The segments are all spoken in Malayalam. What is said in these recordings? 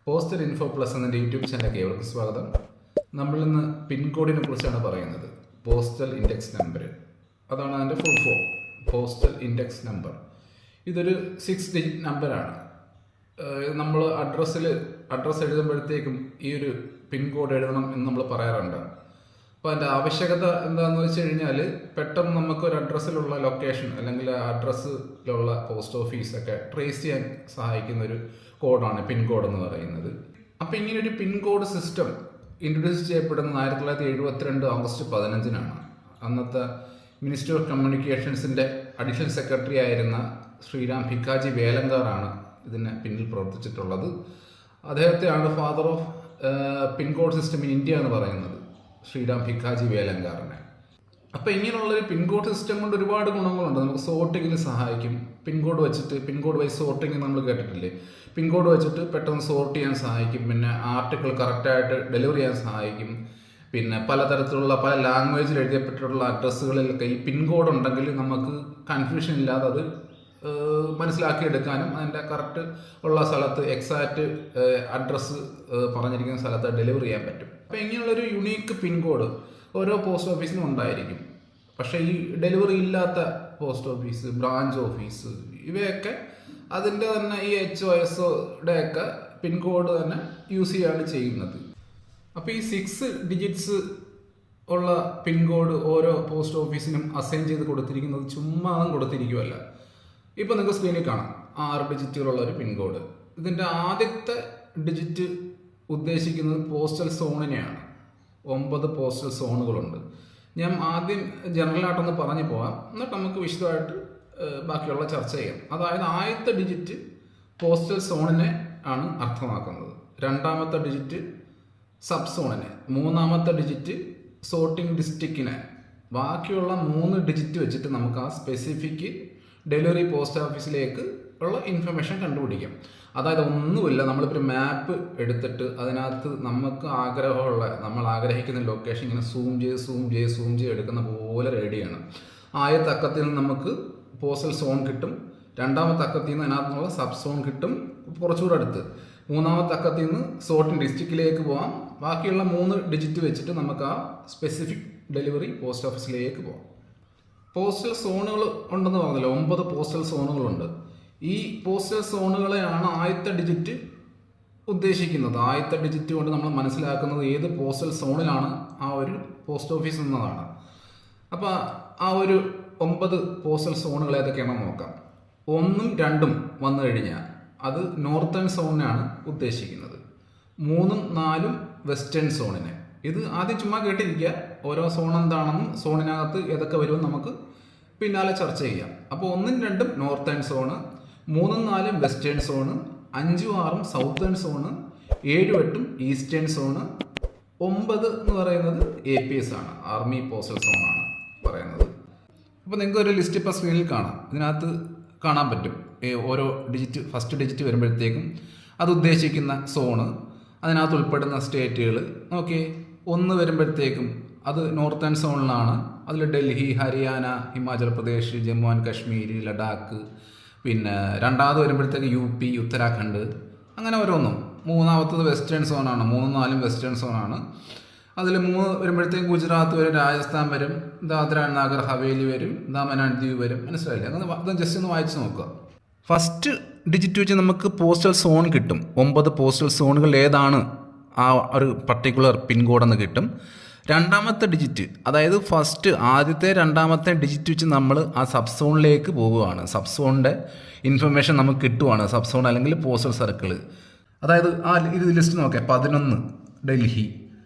പോസ്റ്റൽ ഇൻഫോ പ്ലസ് എന്ന യൂട്യൂബ് ചാനലിലേക്ക് ഏവർക്കും സ്വാഗതം. നമ്മളിന്ന് പിൻകോഡിനെ കുറിച്ചാണ് പറയുന്നത്. പോസ്റ്റൽ ഇൻഡെക്സ് നമ്പർ, അതാണ് അതിൻ്റെ full form. Postal index number ഇതൊരു 6 ഡിജിറ്റ് നമ്പറാണ്. നമ്മൾ അഡ്രസ്സ് എഴുതുമ്പോഴത്തേക്കും ഈ ഒരു പിൻകോഡ് എഴുതണം എന്ന് നമ്മൾ പറയാറുണ്ട്. അപ്പോൾ അതിൻ്റെ ആവശ്യകത എന്താണെന്ന് വെച്ച് കഴിഞ്ഞാൽ, പെട്ടെന്ന് നമുക്കൊരു അഡ്രസ്സിലുള്ള ലൊക്കേഷൻ അല്ലെങ്കിൽ ആ അഡ്രസ്സിലുള്ള പോസ്റ്റ് ഓഫീസൊക്കെ ട്രേസ് ചെയ്യാൻ സഹായിക്കുന്ന ഒരു കോഡാണ് പിൻകോഡ് എന്ന് പറയുന്നത്. അപ്പോൾ ഇങ്ങനൊരു പിൻകോഡ് സിസ്റ്റം ഇൻട്രൊഡ്യൂസ് ചെയ്യപ്പെടുന്നത് 1972 ഓഗസ്റ്റ് 15-നാണ്. അന്നത്തെ മിനിസ്ട്രി ഓഫ് കമ്മ്യൂണിക്കേഷൻസിൻ്റെ അഡീഷണൽ സെക്രട്ടറി ആയിരുന്ന ശ്രീറാം ഭിക്കാജി വേലങ്കാറാണ് ഇതിന് പിന്നിൽ പ്രവർത്തിച്ചിട്ടുള്ളത്. അദ്ദേഹത്തെയാണ് father of pincode system in India എന്ന് പറയുന്നത്, ശ്രീറാം ഭിക്കാജി വേലങ്കാറിനെ. അപ്പോൾ ഇങ്ങനെയുള്ളൊരു പിൻകോഡ് സിസ്റ്റം കൊണ്ട് ഒരുപാട് ഗുണങ്ങളുണ്ട്. നമുക്ക് സോർട്ടിങ്ങിന് സഹായിക്കും. പിൻകോഡ് വെച്ചിട്ട് പിൻകോഡ് വൈസ് സോർട്ടിങ് നമ്മൾ കേട്ടിട്ടില്ലേ? പിൻകോഡ് വെച്ചിട്ട് പെട്ടെന്ന് സോർട്ട് ചെയ്യാൻ സഹായിക്കും. പിന്നെ ആർട്ടിക്കിൾ കറക്റ്റായിട്ട് ഡെലിവറി ചെയ്യാൻ സഹായിക്കും. പിന്നെ പലതരത്തിലുള്ള പല ലാംഗ്വേജിൽ എഴുതപ്പെട്ടിട്ടുള്ള അഡ്രസ്സുകളിലൊക്കെ ഈ പിൻകോഡ് ഉണ്ടെങ്കിൽ നമുക്ക് കൺഫ്യൂഷൻ ഇല്ലാതെ അത് മനസ്സിലാക്കിയെടുക്കാനും അതിൻ്റെ കറക്റ്റ് ഉള്ള സ്ഥലത്ത് എക്സാക്റ്റ് അഡ്രസ്സ് പറഞ്ഞിരിക്കുന്ന സ്ഥലത്ത് ഡെലിവറി ചെയ്യാൻ പറ്റും. അപ്പോൾ ഇങ്ങനെയുള്ളൊരു യുണീക്ക് പിൻകോഡ് ഓരോ പോസ്റ്റ് ഓഫീസിനും ഉണ്ടായിരിക്കും. പക്ഷേ ഈ ഡെലിവറി ഇല്ലാത്ത പോസ്റ്റ് ഓഫീസ്, ബ്രാഞ്ച് ഓഫീസ്, ഇവയൊക്കെ അതിൻ്റെ തന്നെ ഈ HOSയുടെ ഒക്കെ പിൻകോഡ് തന്നെ യൂസ് ചെയ്യാണ് ചെയ്യുന്നത്. അപ്പോൾ ഈ 6 ഡിജിറ്റ്സ് ഉള്ള പിൻകോഡ് ഓരോ പോസ്റ്റ് ഓഫീസിനും അസൈൻ ചെയ്ത് കൊടുത്തിരിക്കുന്നത് ചുമ്മാ കൊടുത്തിരിക്കുമല്ല. ഇപ്പോൾ നിങ്ങൾക്ക് സ്ക്രീനിൽ കാണാം 6 ഡിജിറ്റുകളുള്ള ഒരു പിൻകോഡ്. ഇതിൻ്റെ ആദ്യത്തെ ഡിജിറ്റ് ഉദ്ദേശിക്കുന്നത് പോസ്റ്റൽ സോണിനെയാണ്. 9 പോസ്റ്റൽ സോണുകളുണ്ട്. ഞാൻ ആദ്യം ജനറലായിട്ടൊന്ന് പറഞ്ഞു പോകാം, എന്നിട്ട് നമുക്ക് വിശദമായിട്ട് ബാക്കിയുള്ള ചർച്ച ചെയ്യാം. അതായത് ആദ്യത്തെ ഡിജിറ്റ് പോസ്റ്റൽ സോണിനെ ആണ് അർത്ഥമാക്കുന്നത്. രണ്ടാമത്തെ ഡിജിറ്റ് സബ് സോണിനെ, മൂന്നാമത്തെ ഡിജിറ്റ് സോർട്ടിംഗ് ഡിസ്ട്രിക്റ്റിനെ. ബാക്കിയുള്ള 3 ഡിജിറ്റ് വെച്ചിട്ട് നമുക്ക് ആ സ്പെസിഫിക് ഡെലിവറി പോസ്റ്റ് ഓഫീസിലേക്ക് ഉള്ള ഇൻഫർമേഷൻ കണ്ടുപിടിക്കാം. അതായത് ഒന്നുമില്ല, നമ്മളിപ്പോൾ ഒരു മാപ്പ് എടുത്തിട്ട് അതിനകത്ത് നമുക്ക് നമ്മൾ ആഗ്രഹിക്കുന്ന ലൊക്കേഷൻ ഇങ്ങനെ സൂം ചെയ്ത് എടുക്കുന്ന പോലെ റെഡിയാണ്. ആദ്യത്തെ അക്കത്തിൽ നിന്ന് നമുക്ക് പോസ്റ്റൽ സോൺ കിട്ടും. രണ്ടാമത്തെ അക്കത്തിൽ നിന്ന് അതിനകത്തുനിന്നുള്ള സബ് സോൺ കിട്ടും, കുറച്ചുകൂടെ അടുത്ത്. മൂന്നാമത്തെ അക്കത്തിൽ നിന്ന് സോർട്ടിംഗ് ഡിസ്ട്രിക്റ്റിലേക്ക് പോകാം. ബാക്കിയുള്ള 3 ഡിജിറ്റ് വെച്ചിട്ട് നമുക്ക് ആ സ്പെസിഫിക് ഡെലിവറി പോസ്റ്റ് ഓഫീസിലേക്ക് പോകാം. പോസ്റ്റൽ സോണുകൾ ഉണ്ടെന്ന് പറഞ്ഞല്ലോ, 9 പോസ്റ്റൽ സോണുകളുണ്ട്. ഈ പോസ്റ്റൽ സോണുകളെയാണ് ആദ്യത്തെ ഡിജിറ്റ് ഉദ്ദേശിക്കുന്നത്. ആദ്യത്തെ ഡിജിറ്റ് കൊണ്ട് നമ്മൾ മനസ്സിലാക്കുന്നത് ഏത് പോസ്റ്റൽ സോണിലാണ് ആ ഒരു പോസ്റ്റ് ഓഫീസ് എന്നതാണ്. അപ്പോൾ ആ ഒരു 9 പോസ്റ്റൽ സോണുകൾ ഏതൊക്കെയാണെന്ന് നോക്കാം. 1ഉം 2ഉം വന്നു കഴിഞ്ഞാൽ അത് നോർത്തേൺ സോണിനാണ് ഉദ്ദേശിക്കുന്നത്. 3ഉം 4ഉം വെസ്റ്റേൺ സോണിനെ. ഇത് ആദ്യം ചുമ്മാ കേട്ടിരിക്കുക. ഓരോ സോൺ എന്താണെന്നും സോണിനകത്ത് ഏതൊക്കെ വരുമെന്ന് നമുക്ക് പിന്നാലെ ചർച്ച ചെയ്യാം. അപ്പോൾ 1ഉം 2ഉം നോർത്തേൺ സോണ്, 3ഉം 4ഉം വെസ്റ്റേൺ സോണ്, 5ഉം 6ഉം സൗത്തേൺ സോണ്, 7ഉം 8ഉം ഈസ്റ്റേൺ സോണ്, 9 എന്ന് പറയുന്നത് APS ആണ്, ആർമി പോസ്റ്റൽ സോണാണ് പറയുന്നത്. അപ്പോൾ നിങ്ങൾക്ക് ഒരു ലിസ്റ്റ് ഇപ്പോൾ സ്ക്രീനിൽ കാണാം. ഇതിനകത്ത് കാണാൻ പറ്റും ഓരോ ഡിജിറ്റ്, ഫസ്റ്റ് ഡിജിറ്റ് വരുമ്പോഴത്തേക്കും അത് ഉദ്ദേശിക്കുന്ന സോണ്, അതിനകത്ത് ഉൾപ്പെടുന്ന സ്റ്റേറ്റുകൾ. ഓക്കെ, 1 വരുമ്പോഴത്തേക്കും അത് നോർത്തേൺ സോണിലാണ്. അതിൽ ഡൽഹി, ഹരിയാന, ഹിമാചൽ പ്രദേശ്, ജമ്മു ആൻഡ് കാശ്മീർ, ലഡാക്ക്. പിന്നെ രണ്ടാമത് വരുമ്പോഴത്തേക്ക് UP, ഉത്തരാഖണ്ഡ്, അങ്ങനെ ഓരോന്നും. മൂന്നാമത്തത് വെസ്റ്റേൺ സോണാണ്. 3ഉം 4ഉം വെസ്റ്റേൺ സോണാണ്. അതിൽ 3 വരുമ്പോഴത്തേക്കും ഗുജറാത്ത് വരും, രാജസ്ഥാൻ വരും, ദാദ്ര ആൻഡ് നഗർ ഹവേലി വരും, ദാമൻ ആൻഡ് ദീവ് വരും. മനസ്സിലായില്ലേ? അങ്ങനെ ജസ്റ്റ് ഒന്ന് വായിച്ച് നോക്കുക. ഫസ്റ്റ് ഡിജിറ്റ് വെച്ച് നമുക്ക് പോസ്റ്റൽ സോൺ കിട്ടും. 9 പോസ്റ്റൽ സോണുകൾ ഏതാണ് ആ ഒരു പർട്ടിക്കുലർ പിൻകോഡെന്ന് കിട്ടും. രണ്ടാമത്തെ ഡിജിറ്റ്, അതായത് ആദ്യത്തെ രണ്ടാമത്തെ ഡിജിറ്റ് വെച്ച് നമ്മൾ ആ സബ് സോണിലേക്ക് പോവുകയാണ്. സബ് സോണിൻ്റെ ഇൻഫർമേഷൻ നമുക്ക് കിട്ടുവാണ്. സബ് സോൺ അല്ലെങ്കിൽ പോസ്റ്റൽ സർക്കിൾ. അതായത് ഇത് ലിസ്റ്റ് നോക്കാം. 11 ഡൽഹി,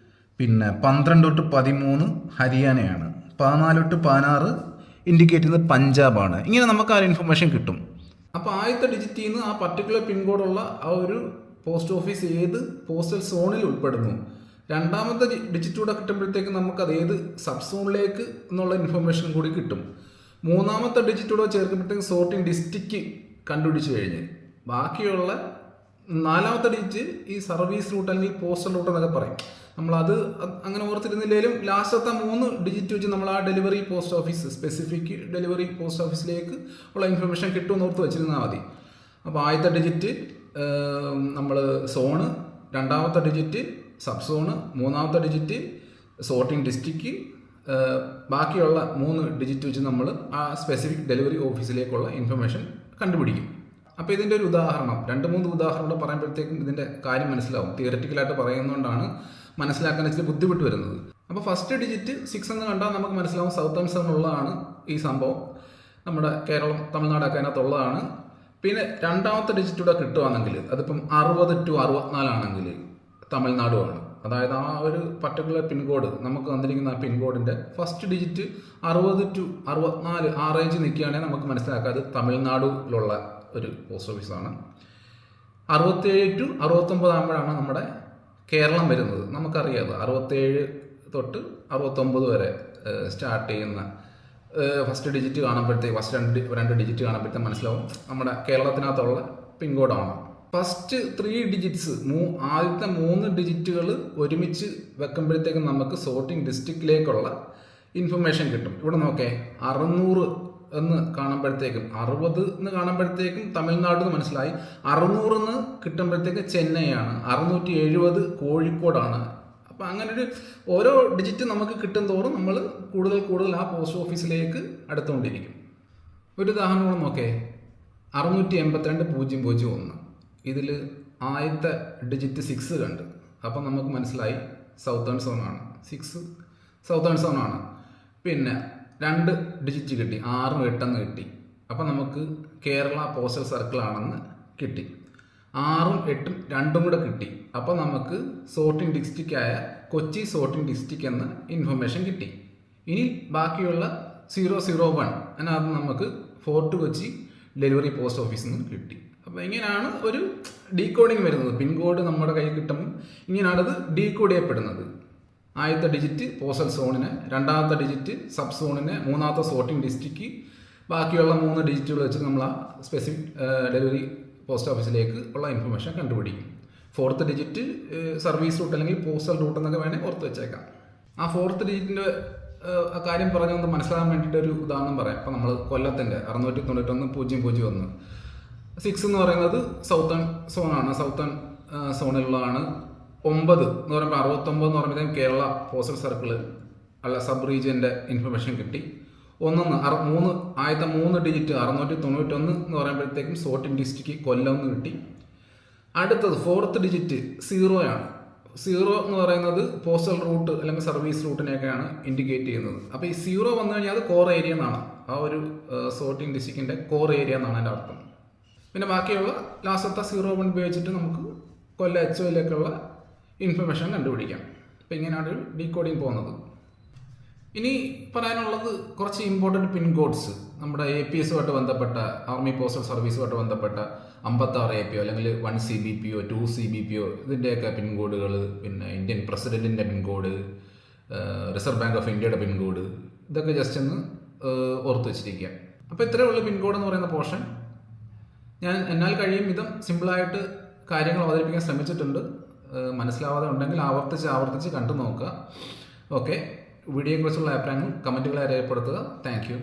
പിന്നെ 12 തൊട്ട് 13 ഹരിയാനയാണ്, 14 തൊട്ട് 16 ഇൻഡിക്കേറ്റ് ചെയ്യുന്നത് പഞ്ചാബാണ്. ഇങ്ങനെ നമുക്ക് ആ ഇൻഫർമേഷൻ കിട്ടും. അപ്പോൾ ആദ്യത്തെ ഡിജിറ്റിൽ നിന്ന് ആ പർട്ടിക്കുലർ പിൻകോഡുള്ള ആ ഒരു പോസ്റ്റ് ഓഫീസ് ഏത് പോസ്റ്റൽ സോണിൽ ഉൾപ്പെടുന്നു. രണ്ടാമത്തെ ഡിജിറ്റൂടെ കിട്ടുമ്പോഴത്തേക്ക് നമുക്കത് ഏത് സബ് സോണിലേക്ക് എന്നുള്ള ഇൻഫർമേഷനും കൂടി കിട്ടും. മൂന്നാമത്തെ ഡിജിറ്റൂടെ ചേർക്കുമ്പോഴത്തേക്ക് സോർട്ടിംഗ് ഡിസ്ട്രിക്റ്റ് കണ്ടുപിടിച്ച് കഴിഞ്ഞ് ബാക്കിയുള്ള 4ാമത്തെ ഡിജിറ്റ് ഈ സർവീസ് റൂട്ട് അല്ലെങ്കിൽ പോസ്റ്റൽ റൂട്ട് എന്നൊക്കെ പറയും. നമ്മളത് അങ്ങനെ ഓർത്തിരുന്നില്ലെങ്കിലും ലാസ്റ്റത്തെ 3 ഡിജിറ്റ് വെച്ച് നമ്മൾ ആ delivery post office, specific delivery post ഓഫീസിലേക്ക് ഉള്ള ഇൻഫർമേഷൻ കിട്ടുമെന്ന് ഓർത്ത് വെച്ചിരുന്നാൽ മതി. അപ്പോൾ ആദ്യത്തെ ഡിജിറ്റ് നമ്മൾ സോണ്, രണ്ടാമത്തെ ഡിജിറ്റ് സബ് സോണ്, മൂന്നാമത്തെ ഡിജിറ്റ് സോർട്ടിംഗ് ഡിസ്ട്രിക്റ്റ്, ബാക്കിയുള്ള 3 ഡിജിറ്റ് വെച്ച് നമ്മൾ ആ സ്പെസിഫിക് ഡെലിവറി ഓഫീസിലേക്കുള്ള ഇൻഫർമേഷൻ കണ്ടുപിടിക്കും. അപ്പോൾ ഇതിൻ്റെ ഒരു ഉദാഹരണം 2-3 ഉദാഹരണങ്ങൾ പറയുമ്പോഴത്തേക്കും ഇതിൻ്റെ കാര്യം മനസ്സിലാവും. തിയററ്റിക്കലായിട്ട് പറയുന്നതുകൊണ്ടാണ് മനസ്സിലാക്കാൻ ഇച്ചിരി ബുദ്ധിമുട്ട് വരുന്നത്. അപ്പോൾ ഫസ്റ്റ് ഡിജിറ്റ് 6 എന്ന് കണ്ടാൽ നമുക്ക് മനസ്സിലാവും സൗത്തേൺ സോൺ ഉള്ളതാണ് ഈ സംഭവം. നമ്മുടെ കേരളം തമിഴ്നാടൊക്കെ അതിനകത്തുള്ളതാണ്. പിന്നെ രണ്ടാമത്തെ ഡിജിറ്റ് കൂടെ കിട്ടുകയാണെങ്കിൽ അതിപ്പം 60 to 64 ആണെങ്കിൽ തമിഴ്നാടുമാണ്. അതായത് ആ ഒരു പർട്ടിക്കുലർ പിൻകോഡ് നമുക്ക് വന്നിരിക്കുന്ന ആ പിൻകോഡിൻ്റെ ഫസ്റ്റ് ഡിജിറ്റ് 60 to 64 ആ റേഞ്ച് നിൽക്കുകയാണെങ്കിൽ നമുക്ക് മനസ്സിലാക്കാം അത് തമിഴ്നാടുള്ള ഒരു പോസ്റ്റ് ഓഫീസാണ്. 67 to 69 ആകുമ്പോഴാണ് നമ്മുടെ കേരളം വരുന്നത്. നമുക്കറിയാം 67 തൊട്ട് 69 വരെ സ്റ്റാർട്ട് ചെയ്യുന്ന ഫസ്റ്റ് ഡിജിറ്റ് കാണുമ്പോഴത്തേക്ക് ഫസ്റ്റ് രണ്ട് ഡിജിറ്റ് കാണുമ്പോഴത്തേക്ക് മനസ്സിലാവും നമ്മുടെ കേരളത്തിനകത്തുള്ള പിൻകോഡാണ്. ഫസ്റ്റ് 3 ഡിജിറ്റ്സ് ആദ്യത്തെ 3 ഡിജിറ്റുകൾ ഒരുമിച്ച് വെക്കുമ്പോഴത്തേക്കും നമുക്ക് സോർട്ടിംഗ് ഡിസ്ട്രിക്റ്റിലേക്കുള്ള ഇൻഫർമേഷൻ കിട്ടും. ഇവിടെ നോക്കേ 600 എന്ന് കാണുമ്പോഴത്തേക്കും 60 എന്ന് കാണുമ്പോഴത്തേക്കും തമിഴ്നാട് എന്ന് മനസ്സിലായി. 600 എന്ന് കിട്ടുമ്പോഴത്തേക്ക് ചെന്നൈയാണ്, 670 കോഴിക്കോടാണ്. അപ്പം അങ്ങനെ ഒരു ഓരോ ഡിജിറ്റ് നമുക്ക് കിട്ടും തോറും നമ്മൾ കൂടുതൽ ആ പോസ്റ്റ് ഓഫീസിലേക്ക് അടുത്തുകൊണ്ടിരിക്കും. ഒരു ഉദാഹരണം കൂടെ നോക്കേ, 682.001 ഇതിൽ ആദ്യത്തെ ഡിജിറ്റ് 6 കണ്ട്. അപ്പം നമുക്ക് മനസ്സിലായി സൗത്തേൺ സോണാണ്. 6 സൗത്തേൺ സോണാണ്. പിന്നെ 2 ഡിജിറ്റ് കിട്ടി, 6ഉം 8 കിട്ടി. അപ്പം നമുക്ക് കേരള പോസ്റ്റൽ സർക്കിൾ ആണെന്ന് കിട്ടി. 6ഉം 8ഉം 2ഉം കൂടെ കിട്ടി. അപ്പം നമുക്ക് സോർട്ടിംഗ് ഡിസ്ട്രിക്റ്റായ കൊച്ചി സോർട്ടിംഗ് ഡിസ്ട്രിക്റ്റ് എന്ന ഇൻഫർമേഷൻ കിട്ടി. ഇനി ബാക്കിയുള്ള 001 അതിനകത്ത് നമുക്ക് ഫോർട്ട് കൊച്ചി ഡെലിവറി പോസ്റ്റ് ഓഫീസിൽ നിന്ന് കിട്ടി. അപ്പോൾ ഇങ്ങനെയാണ് ഒരു ഡീകോഡിങ് വരുന്നത്. പിൻകോഡ് നമ്മുടെ കയ്യിൽ കിട്ടുമ്പോൾ ഇങ്ങനെയാണത് ഡീകോഡ് ചെയ്യപ്പെടുന്നത്. ആദ്യത്തെ ഡിജിറ്റ് പോസ്റ്റൽ സോണിന്, രണ്ടാമത്തെ ഡിജിറ്റ് സബ് സോണിന്, മൂന്നാമത്തെ സോർട്ടിംഗ് ഡിസ്ട്രിക്റ്റ്, ബാക്കിയുള്ള 3 ഡിജിറ്റുകൾ വെച്ച് നമ്മൾ ആ സ്പെസിഫിക് ഡെലിവറി പോസ്റ്റ് ഓഫീസിലേക്ക് ഉള്ള ഇൻഫർമേഷൻ കണ്ടുപിടിക്കും. 4th ഡിജിറ്റ് സർവീസ് റൂട്ട് അല്ലെങ്കിൽ പോസ്റ്റൽ റൂട്ട് എന്നൊക്കെ വേണമെങ്കിൽ ഓർത്ത് വെച്ചേക്കാം. ആ 4th ഡിജിറ്റിൻ്റെ കാര്യം പറഞ്ഞൊന്ന് മനസ്സിലാകാൻ വേണ്ടിയിട്ട് ഒരു ഉദാഹരണം പറയാം. അപ്പോൾ നമ്മൾ കൊല്ലത്തിൻ്റെ 691.001 6 എന്ന് പറയുന്നത് സൗത്തേൺ സോണാണ്. സൗത്തേൺ സോണിലുള്ളതാണ്. 9 എന്ന് പറയുമ്പോൾ 69 എന്ന് പറയുമ്പോഴത്തേക്കും കേരള പോസ്റ്റൽ സർക്കിൾ അല്ല സബ് റീജിയൻ്റെ ഇൻഫർമേഷൻ കിട്ടി. ആദ്യത്തെ 3 ഡിജിറ്റ് 691 എന്ന് പറയുമ്പോഴത്തേക്കും സോർട്ടിംഗ് ഡിസ്ട്രിക്റ്റ് കൊല്ലം എന്ന് കിട്ടി. അടുത്തത് 4th ഡിജിറ്റ് 0 ആണ്. 0 എന്ന് പറയുന്നത് പോസ്റ്റൽ റൂട്ട് അല്ലെങ്കിൽ സർവീസ് റൂട്ടിനെയൊക്കെയാണ് ഇൻഡിക്കേറ്റ് ചെയ്യുന്നത്. അപ്പോൾ ഈ 0 വന്നു കഴിഞ്ഞാൽ അത് കോർ ഏരിയ എന്നാണ്. ആ ഒരു സോർട്ടിംഗ് ഡിസ്ട്രിക്റ്റിൻ്റെ കോർ ഏരിയ എന്നാണ് അതിൻ്റെ അർത്ഥം. പിന്നെ ബാക്കിയുള്ള ലാസ്റ്റത്തെ 01 ഉപയോഗിച്ചിട്ട് നമുക്ക് കൊല്ലം HOയിലേക്കുള്ള ഇൻഫർമേഷൻ കണ്ടുപിടിക്കാം. അപ്പോൾ ഇങ്ങനെയാണ് ഡീകോഡിങ് പോകുന്നത്. ഇനി പറയാനുള്ളത് കുറച്ച് ഇമ്പോർട്ടൻറ്റ് പിൻകോഡ്സ് നമ്മുടെ APSുമായിട്ട് ബന്ധപ്പെട്ട ആർമി പോസ്റ്റൽ സർവീസുമായിട്ട് ബന്ധപ്പെട്ട 56 APO അല്ലെങ്കിൽ 1 CBPO 2 CBPO ഇതിൻ്റെയൊക്കെ പിൻകോഡുകൾ, പിന്നെ ഇന്ത്യൻ പ്രസിഡൻറ്റിൻ്റെ പിൻകോഡ്, റിസർവ് ബാങ്ക് ഓഫ് ഇന്ത്യയുടെ പിൻകോഡ്, ഇതൊക്കെ ജസ്റ്റ് ഒന്ന് ഓർത്ത് വെച്ചിരിക്കുക. അപ്പോൾ ഇത്രയേ ഉള്ളൂ പിൻകോഡ് എന്ന് പറയുന്ന പോർഷൻ. ഞാൻ എന്നാൽ കഴിയും വിധം സിമ്പിളായിട്ട് കാര്യങ്ങൾ അവതരിപ്പിക്കാൻ ശ്രമിച്ചിട്ടുണ്ട്. മനസ്സിലാവാതെ ഉണ്ടെങ്കിൽ ആവർത്തിച്ച് കണ്ടു നോക്കുക. ഓക്കെ, വീഡിയോയെക്കുറിച്ചുള്ള അഭിപ്രായങ്ങൾ കമൻറ്റുകളായി രേഖപ്പെടുത്തുക. Thank you.